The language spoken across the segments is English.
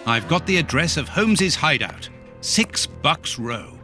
I've got the address of Holmes's hideout. 6 Bucks Row.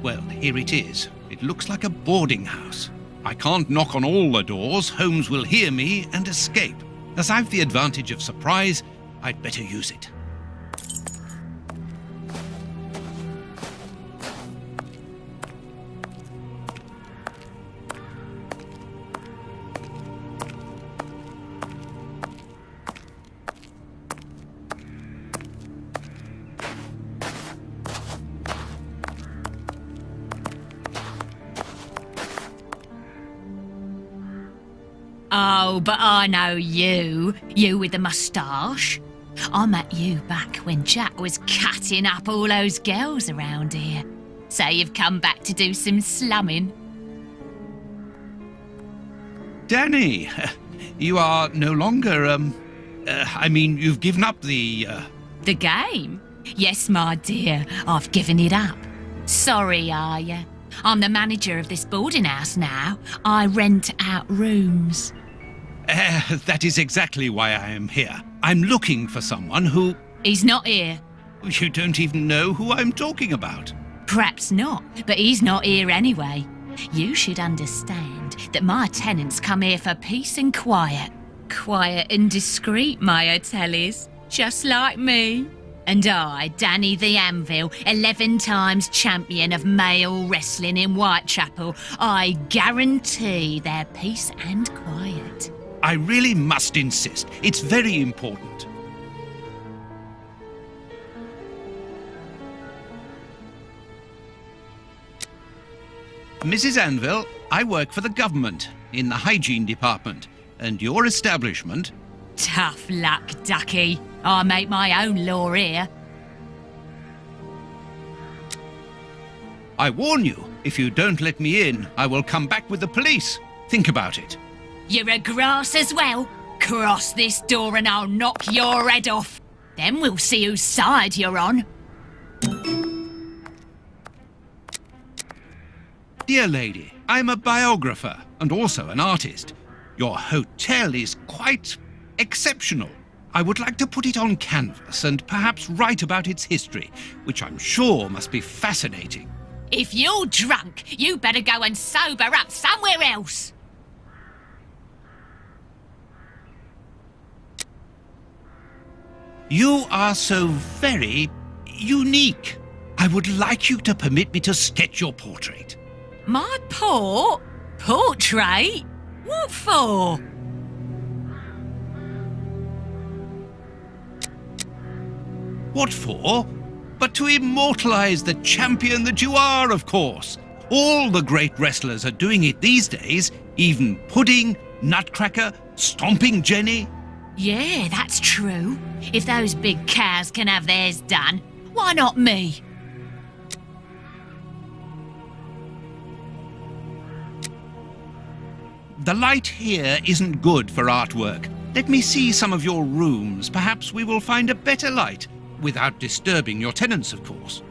Well, here it is. It looks like a boarding house. I can't knock on all the doors. Holmes will hear me and escape. As I've the advantage of surprise, I'd better use it. Oh, but I know you. You with the moustache. I met you back when Jack was cutting up all those girls around here. So you've come back to do some slumming. Danny, you are no longer, you've given up the, The game? Yes, my dear, I've given it up. Sorry, are you? I'm the manager of this boarding house now. I rent out rooms. That is exactly why I am here. I'm looking for someone who... He's not here. You don't even know who I'm talking about. Perhaps not, but he's not here anyway. You should understand that my tenants come here for peace and quiet. Quiet and discreet, my hotellies, just like me. And I, Danny the Anvil, 11 times champion of male wrestling in Whitechapel, I guarantee their peace and quiet. I really must insist. It's very important. Mrs. Anvil, I work for the government in the hygiene department, and your establishment... Tough luck, ducky. I make my own law here. I warn you, if you don't let me in, I will come back with the police. Think about it. You're a grass as well. Cross this door and I'll knock your head off. Then we'll see whose side you're on. Dear lady, I'm a biographer and also an artist. Your hotel is quite exceptional. I would like to put it on canvas and perhaps write about its history, which I'm sure must be fascinating. If you're drunk, you better go and sober up somewhere else. You are so very unique. I would like you to permit me to sketch your portrait. My portrait? What for? What for? But to immortalize the champion that you are, of course. All the great wrestlers are doing it these days, even Pudding, Nutcracker, Stomping Jenny. Yeah, that's true. If those big cows can have theirs done, why not me? The light here isn't good for artwork. Let me see some of your rooms. Perhaps we will find a better light, without disturbing your tenants, of course.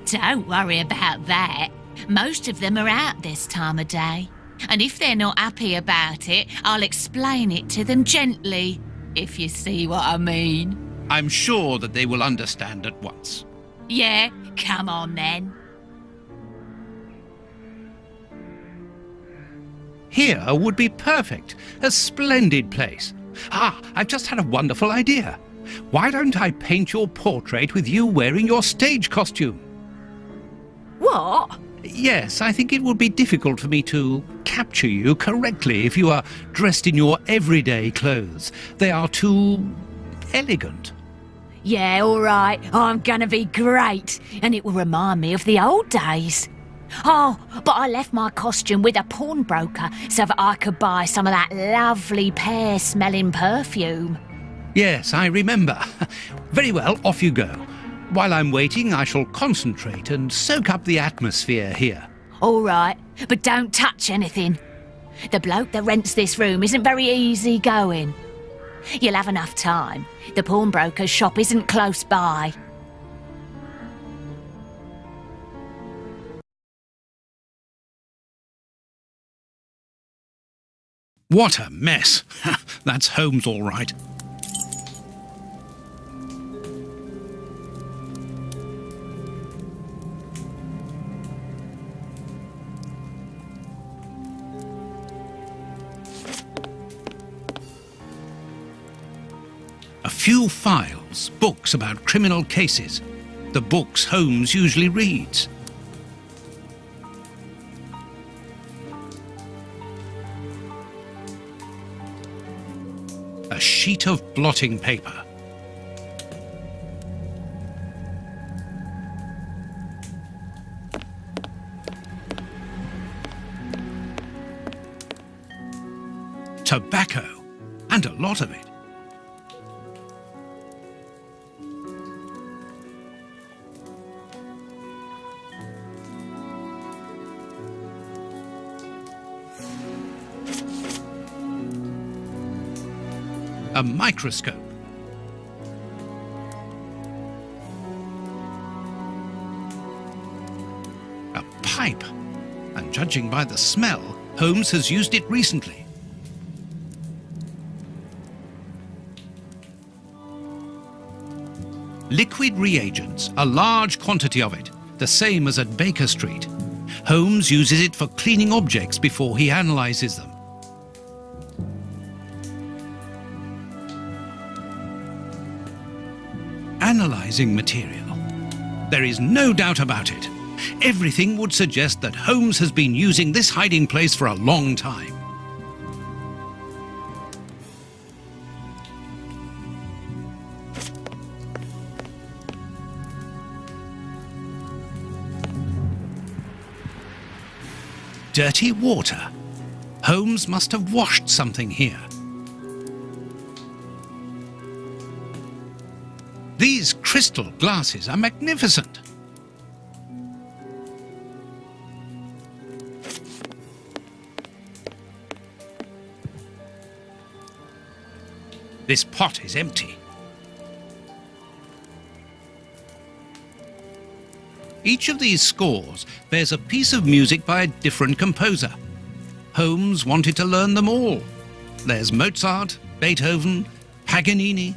Don't worry about that. Most of them are out this time of day. And if they're not happy about it, I'll explain it to them gently, if you see what I mean. I'm sure that they will understand at once. Yeah, come on then. Here would be perfect. A splendid place. I've just had a wonderful idea. Why don't I paint your portrait with you wearing your stage costume? What? Yes, I think it would be difficult for me to capture you correctly if you are dressed in your everyday clothes. They are too elegant. Yeah, all right. I'm gonna be great. And it will remind me of the old days. Oh, but I left my costume with a pawnbroker so that I could buy some of that lovely pear-smelling perfume. Yes, I remember. Very well, off you go. While I'm waiting, I shall concentrate and soak up the atmosphere here. All right, but don't touch anything. The bloke that rents this room isn't very easy going. You'll have enough time. The pawnbroker's shop isn't close by. What a mess. That's Holmes all right. A few files, books about criminal cases. The books Holmes usually reads. A sheet of blotting paper. Tobacco, and a lot of it. A microscope. A pipe. And judging by the smell, Holmes has used it recently. Liquid reagents, a large quantity of it, the same as at Baker Street. Holmes uses it for cleaning objects before he analyzes them. Analyzing material. There is no doubt about it. Everything would suggest that Holmes has been using this hiding place for a long time. Dirty water. Holmes must have washed something here. These crystal glasses are magnificent. This pot is empty. Each of these scores bears a piece of music by a different composer. Holmes wanted to learn them all. There's Mozart, Beethoven, Paganini.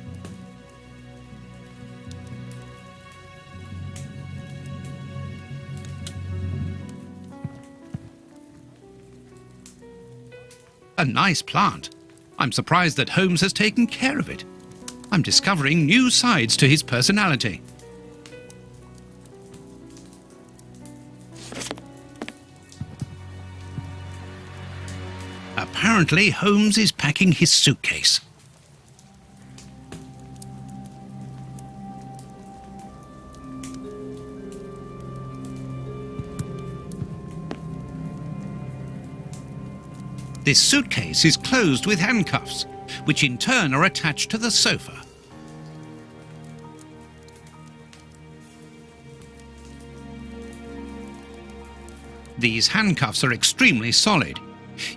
A nice plant. I'm surprised that Holmes has taken care of it. I'm discovering new sides to his personality. Apparently, Holmes is packing his suitcase. This suitcase is closed with handcuffs, which in turn are attached to the sofa. These handcuffs are extremely solid.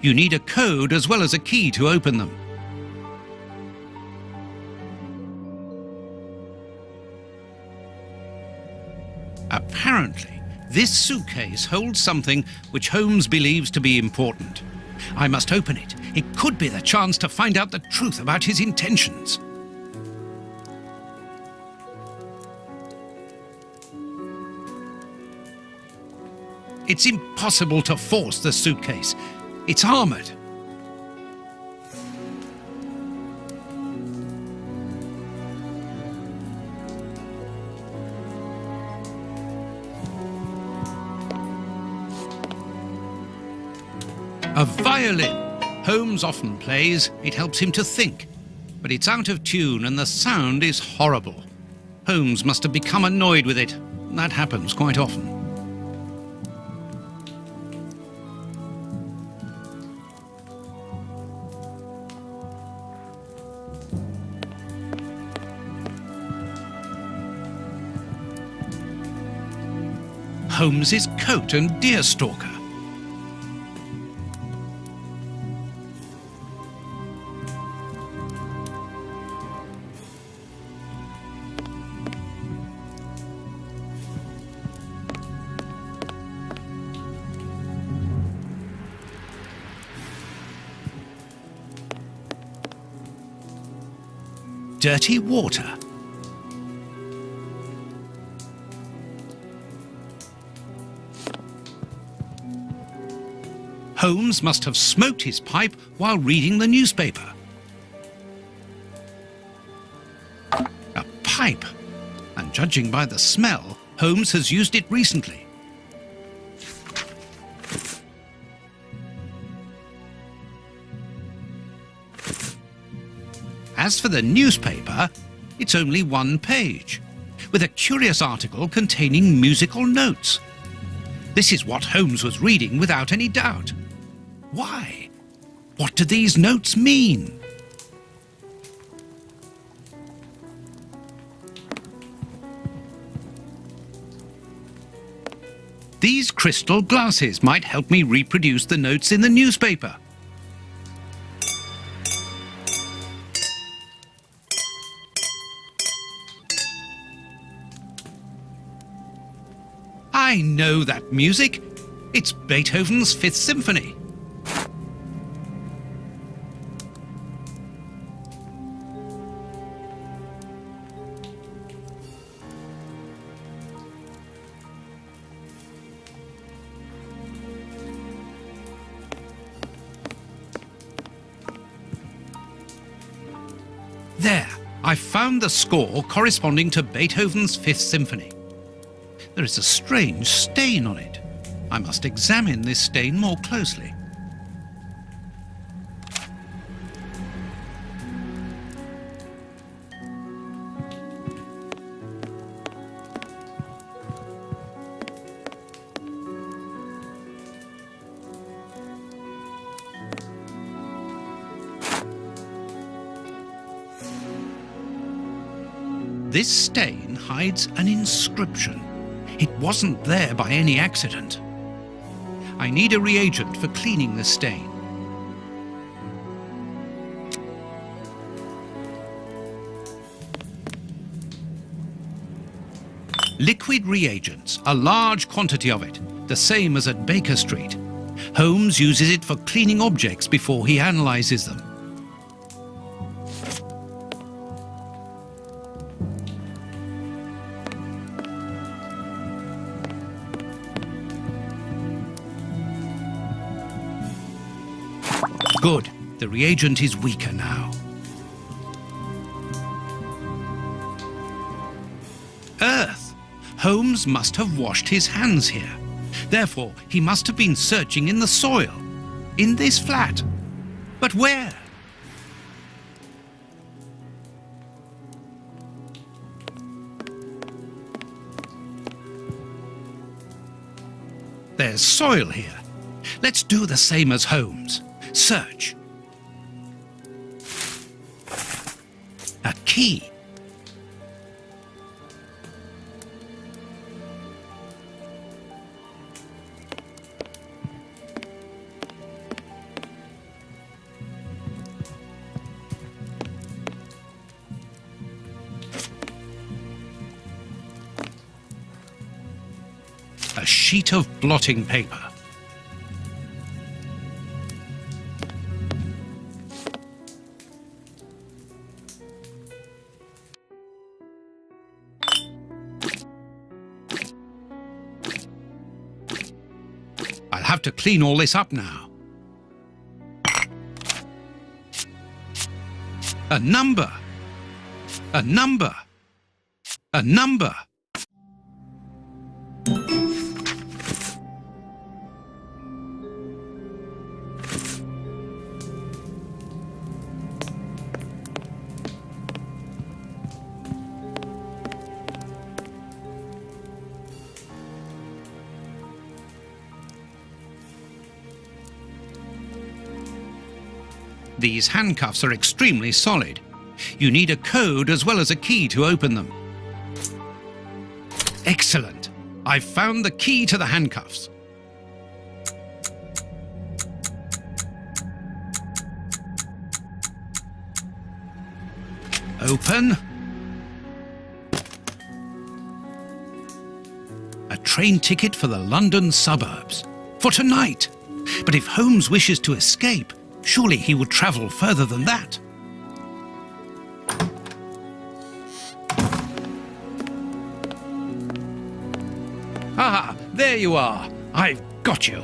You need a code as well as a key to open them. Apparently, this suitcase holds something which Holmes believes to be important. I must open it. It could be the chance to find out the truth about his intentions. It's impossible to force the suitcase. It's armored. A violin. Holmes often plays. It helps him to think. But it's out of tune and the sound is horrible. Holmes must have become annoyed with it. That happens quite often. Holmes's coat and deerstalker. dirty water. Holmes must have smoked his pipe while reading the newspaper. A pipe, and judging by the smell, Holmes has used it recently. As for the newspaper, it's only one page, with a curious article containing musical notes. This is what Holmes was reading without any doubt. Why? What do these notes mean? These crystal glasses might help me reproduce the notes in the newspaper. I know that music. It's Beethoven's Fifth Symphony. There, I found the score corresponding to Beethoven's Fifth Symphony. There is a strange stain on it. I must examine this stain more closely. This stain hides an inscription. It wasn't there by any accident. I need a reagent for cleaning the stain. Liquid reagents, a large quantity of it, the same as at Baker Street. Holmes uses it for cleaning objects before he analyzes them. Good. The reagent is weaker now. Earth! Holmes must have washed his hands here. Therefore, he must have been searching in the soil. In this flat. But where? There's soil here. Let's do the same as Holmes. Search. A key. A sheet of blotting paper. I'll have to clean all this up now. A number. A number. A number. These handcuffs are extremely solid. You need a code as well as a key to open them. Excellent! I've found the key to the handcuffs. Open. A train ticket for the London suburbs. For tonight. But if Holmes wishes to escape, surely he would travel further than that. there you are. I've got you.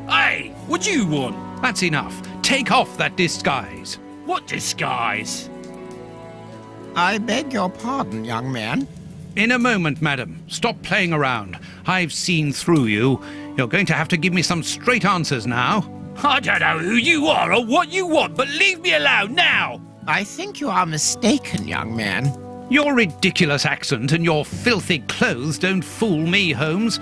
Hey, what do you want? That's enough. Take off that disguise. What disguise? I beg your pardon, young man. In a moment, madam. Stop playing around. I've seen through you. You're going to have to give me some straight answers now. I don't know who you are or what you want, but leave me alone now! I think you are mistaken, young man. Your ridiculous accent and your filthy clothes don't fool me, Holmes.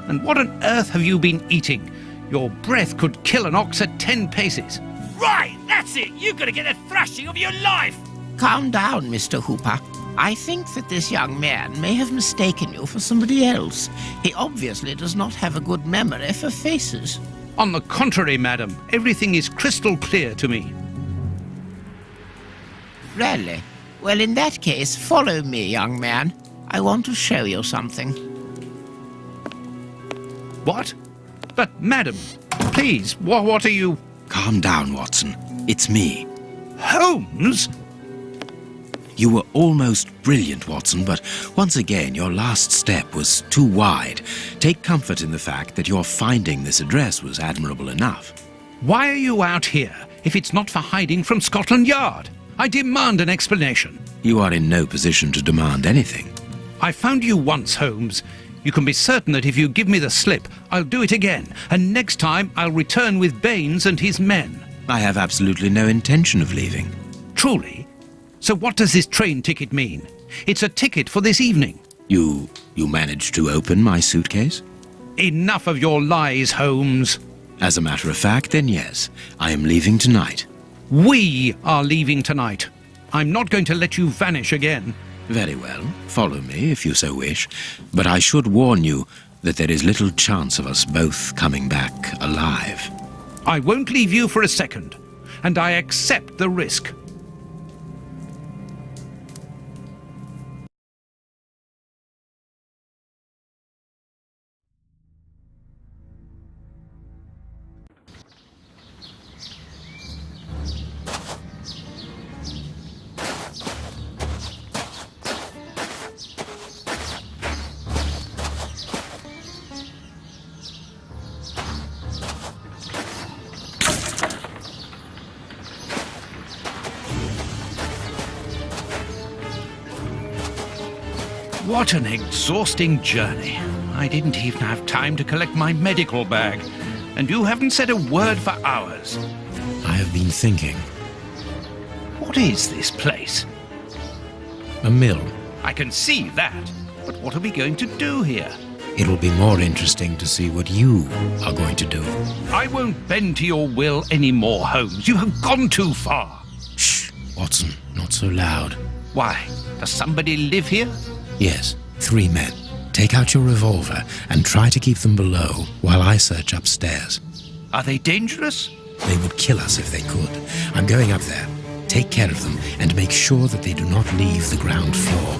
And what on earth have you been eating? Your breath could kill an ox at 10 paces. Right, that's it! You're gonna get a thrashing of your life! Calm down, Mr. Hooper. I think that this young man may have mistaken you for somebody else. He obviously does not have a good memory for faces. On the contrary, madam, everything is crystal clear to me. Really? Well, in that case, follow me, young man. I want to show you something. What? But, madam, please, what are you... Calm down, Watson. It's me. Holmes? You were almost brilliant, Watson, but once again, your last step was too wide. Take comfort in the fact that your finding this address was admirable enough. Why are you out here if it's not for hiding from Scotland Yard? I demand an explanation. You are in no position to demand anything. I found you once, Holmes. You can be certain that if you give me the slip, I'll do it again, and next time I'll return with Baines and his men. I have absolutely no intention of leaving. Truly? So what does this train ticket mean? It's a ticket for this evening. You managed to open my suitcase? Enough of your lies, Holmes. As a matter of fact, then yes, I am leaving tonight. We are leaving tonight. I'm not going to let you vanish again. Very well, follow me if you so wish, but I should warn you that there is little chance of us both coming back alive. I won't leave you for a second, and I accept the risk. What an exhausting journey. I didn't even have time to collect my medical bag. And you haven't said a word for hours. I have been thinking. What is this place? A mill. I can see that. But what are we going to do here? It'll be more interesting to see what you are going to do. I won't bend to your will anymore, Holmes. You have gone too far. Shh, Watson, not so loud. Why? Does somebody live here? Yes, 3 men. Take out your revolver and try to keep them below while I search upstairs. Are they dangerous? They would kill us if they could. I'm going up there. Take care of them and make sure that they do not leave the ground floor.